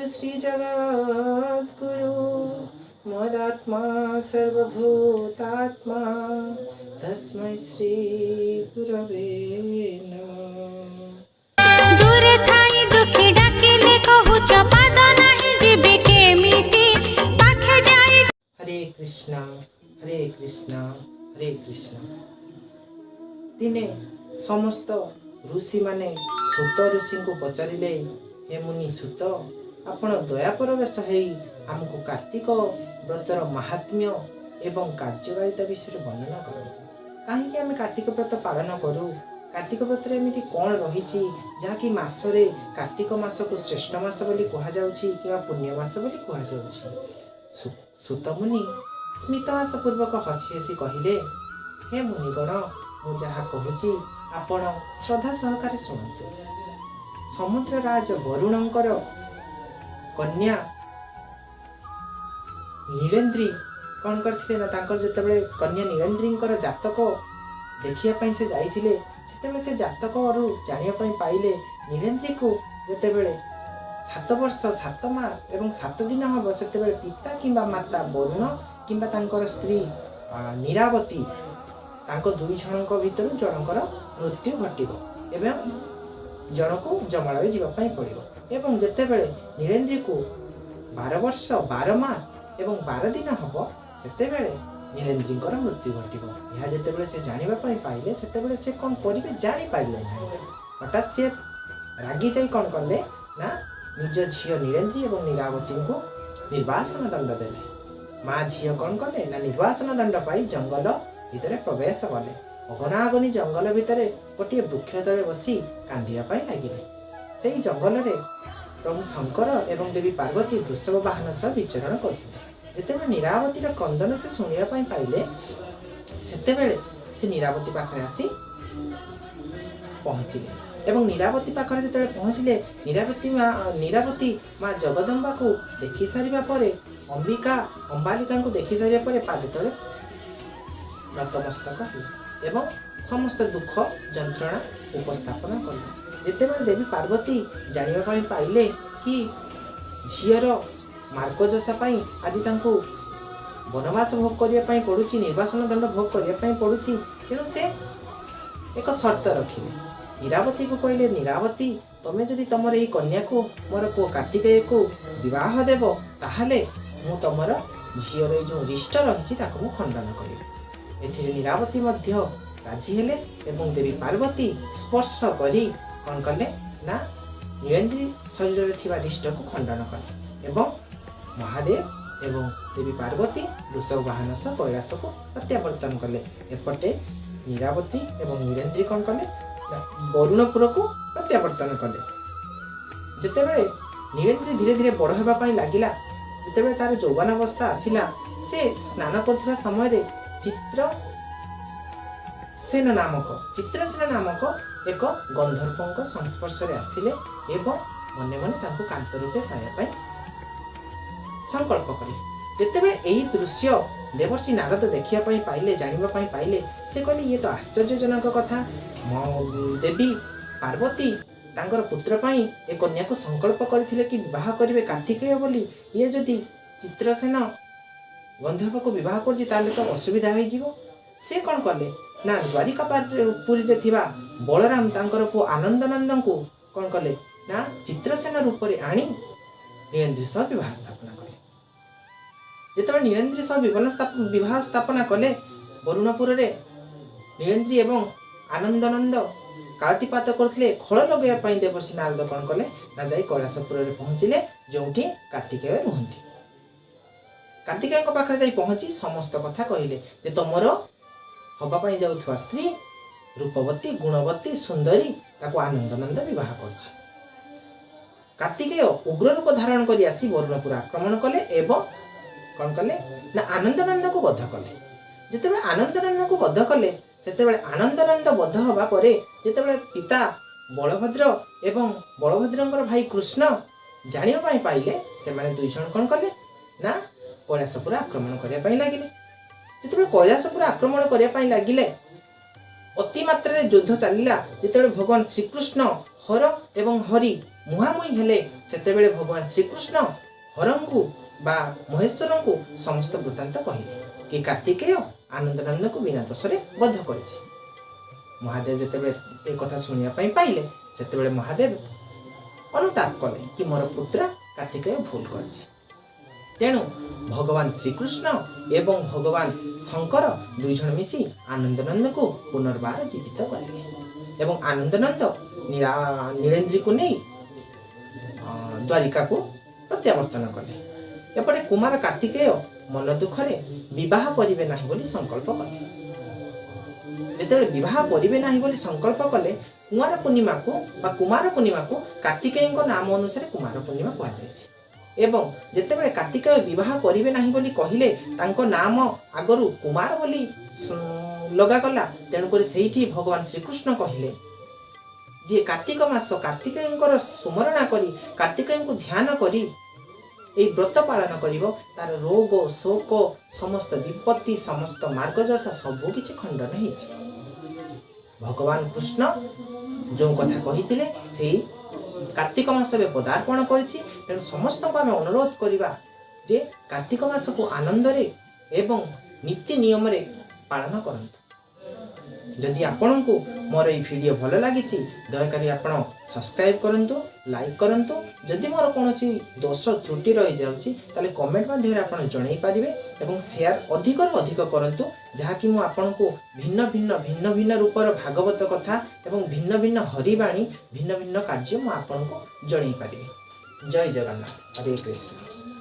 श्री जगद्गुरु मदात्मा सर्वभूतात्मा तस्मै श्री गुरवे नमः। दूर थाई दुखी डाकिले कहूच पाद नाही जीवे केमिति पाखे जाई। हरे कृष्णा हरे कृष्णा हरे कृष्णा। दिने समस्त ऋषि माने सूत ऋषि को पचारिले, हे मुनि सूत, आपण दया परवेश हेई आमको कार्तिक व्रतर महात्म्य एवं कार्यकारिता विषय वर्णना करନ୍ତୁ। कहीं आम कार्तिक व्रत पालन करूँ, कार्तिक व्रत एमती कौन रही जहाँकि मासरे कार्तिक मास को श्रेष्ठ मास बोली कहुच्छी कि पुण्य मास बोली कहुच्छी। सूत मुनि स्मितहास पूर्वक हसी हसी कहले, हे मुनिगण, मु जहाँ कहूँ आपण श्रद्धा सहकारे शुणु। समुद्र राज वरुणंकर कन्या नीलेन्द्री कौन करथिले ना, तांकर जेतेबेले कन्या नीलेन्द्रींकर जातक देखिया से जाइथिले, सेतेबेले से जातक रु जानिया पाइले नीलेन्द्री को जेतेबेले 7 वर्ष 7 मास एवं 7 दिन हम सेतेबेले पिता किंबा माता वरुण किंबा तांकर स्त्री नीरावती तांको 2 जनक भितर जनकर मृत्यु घटिबो एवं जनको जमालय जीवाई पड़ो। एवं जेतेबेले नीलेन्द्री को 12 वर्ष 12 मास एवं 12 दिन हम सेतेबेले नीलेन्द्रींकर मृत्यु घटिबो। यह जेतेबेले से जानिबा पाइले सेतेबेले से कौन करिवे जानि पाइले ना। हठात से रागी जाई कौन कले ना, निज झियो नीलेन्द्री एवं नीरावती को निर्वासन दंड देले। माँ झियो कौन कले ना, निर्वासन दंड पाई जंगल भितर प्रवेश कले। अगनागनी जंगल भितर गोटे वृक्ष तले बसी कांदिया लगिले। से जंगल रे प्रभु शंकर एवं देवी पार्वती वृषभ वाहन सह विचरण करथिले। जेतेबेले नीरावती क्रंदन से शुणिया पाइले, सेतेबेले से नीरावती पाखरे आसी पहुँचिले एवं नीरावती पाखरे जेतेबेले पहुँचिले, नीरावती माँ जगदम्बा को देखि सारिबा परे, अंबालिका को देखि सारिबा परे पाद तले नतमस्तक हेले एवं समस्त दुख जंत्रणा उपस्थापन कले। जेतेबेले देवी पार्वती जानिबा पाइले कि झीर मार्गजसा आज तांको वनवास भोग करने पड़ुची, निर्वासन दंड भोग करने पड़ुची, तेणु से एक शर्त रखिले। नीरावती को कहले, नीरावती, तमे जदि तमर एई कन्या को मोर पु कार्तिकेय को विवाह देव, ताहले मु तमर झीर जो रिष्ट रही ताको खंडन करिबि। एथिरे नीरावती मध्य राजी हेले एवं देवी पार्वती स्पर्श करी कौन कले ना, नीलेन्द्री शरीर थिबा रिष्ट को खंडन कले एवं महादेव एवं देवी पार्वती वृषभ वाहन सह कैलाश को प्रत्यावर्तन कले। एपटे नीरावती एवं नीलेन्द्री कौन कले वरुणपुर को प्रत्यावर्तन कले। जेतेबेले नीलेन्द्री धीरे धीरे बड़ हेबा पई लागिला, जेतेबेले तार यौवन अवस्था आसिला, से स्नान करथिबा समय रे चित्रसेन नामक एक गंधर्व संस्पर्श रे आसिले एवं मने मने तांको कांत रूपे पाया पाई संकल्प कले। जेतेबेले एही दृश्य देवर्षि नारद देखिया पाई पाइले, जानिबा पाई पाइले, से कहले ये तो आश्चर्यजनक कथा। देवी पार्वती तांकर पुत्र पाई ए कन्या को संकल्प करथिले कि विवाह करिवे कार्तिकेय बोली, ये जदि चित्रसेन गंधर्व को विवाह करछि ताले तो असुविधा होई जीवो। से कौन कले ना, द्वारिका पुरी रे थिबा बलराम तांकर पु आनंदनंदन को कौन कले ना, चित्रसेन रूप रे आनी नीलेन्द्री सह विवाह स्थापना कले। जेतेबेले नीलेन्द्री सह विवाह स्थापना कले, वरुणपुर रे नीलेन्द्री एवं आनंदनंद कालतीपात करथिले। खळ लगेया पई देवर्षि नारद कौन कले ना, जाई कैलाशपुर रे पहुँचिले, जोठी कार्तिकेय रुहंती। कार्तिकेय पाखे जाई पहुँची समस्त कथा कहले जे तमर हवा पाई जाउथवा स्त्री रूपवती गुणवती सुंदरी ताको आनंदनंद विवाह करछि। कार्तिकेय उग्र रूप धारण करी आसी वरुणपुर आक्रमण कले एवं कौन कले ना, आनंदनंद को बध कले। जेतेबेले आनंदनंद को बध कले, सेतेबेले आनंदनंद बध हवा परे जेतेबेले पिता बलभद्र एवं बलभद्रंकर भाई कृष्ण जानिबा पाई पाइले, से माने 2 जन कौन कले ना, कैलाशपुर आक्रमण करिया पाई लागिले। जेतेबेले कैलाशपुर आक्रमण करिया पाई लागिले, अति मात्रा रे युद्ध चलिला। जेतेबेले भगवान श्रीकृष्ण हर एवं हरि मुहांमुही हेले सेतेबेले भगवान श्रीकृष्ण हरंकु बा महेश्वरंकु समस्त वृत्तांत कहिले कि कार्तिकेय आनंदनंदन को बिना दोषरे बध करिछि। महादेव जेतेबेले ए कथा सुनिया पई पाइले सेतेबेले महादेव अनुताप कले कि मोर पुत्र कार्तिकेय भूल करिछि। तेणु भगवान श्रीकृष्ण एवं भगवान शंकर दुई जन मिसी आनंदनंद को पुनर्बार जीवित कले एवं आनंदनंद नीलेन्द्री को नहीं द्वारिका को प्रत्यावर्तन कले। एपटे कुमार कार्तिकेय मन दुखरे विवाह करिवे नाही बोली संकल्प कले। जेतेबेले विवाह करिवे नाही बोली संकल्प कले कुमार पूर्णिमा को कार्तिकेय नाम अनुसार कुमार पूर्णिमा कहा जायछि। एवं जेतेबेले कार्तिकेय विवाह करिवे नाही बोली कहिले तांको नाम आगरु कुमार बोली लगा गला। तेणु करी सेठी भगवान श्रीकृष्ण कहिले जे कार्तिक मास कार्तिकेयंकर सुमरणा करी कार्तिकेय को ध्यान करी ए व्रत पालन करिवो तार रोग शोक समस्त विपत्ति समस्त मार्गजसा सबु किछि खंडन हेछि। भगवान कृष्ण जो कथा कहिथिले सेही कार्तिक मास बे पदार्पण करिछि। तेणु समस्त को आमे अनुरोध करिबा जे कार्तिक मास को आनंद रे एवं नीति नियम रे पालन करंतु। जदि आपन को मोर ये वीडियो भल लगी दयाकोरी आपण सब्सक्राइब करंतु लाइक करंतु। जदि मोर कोनोसी दोष त्रुटि रही जाउची ताले कमेंट माध्यम आपण जणाई पारिबे एवं शेयर अधिक अधिक करंतु जहा कि मु आपण को भिन्न भिन्न रूपर भागवत कथा एवं भिन्न भिन्न हरिवाणी भिन्न भिन्न कार्य मु आपण को जणाई पारिबे। जय जगन्नाथ, हरे कृष्ण।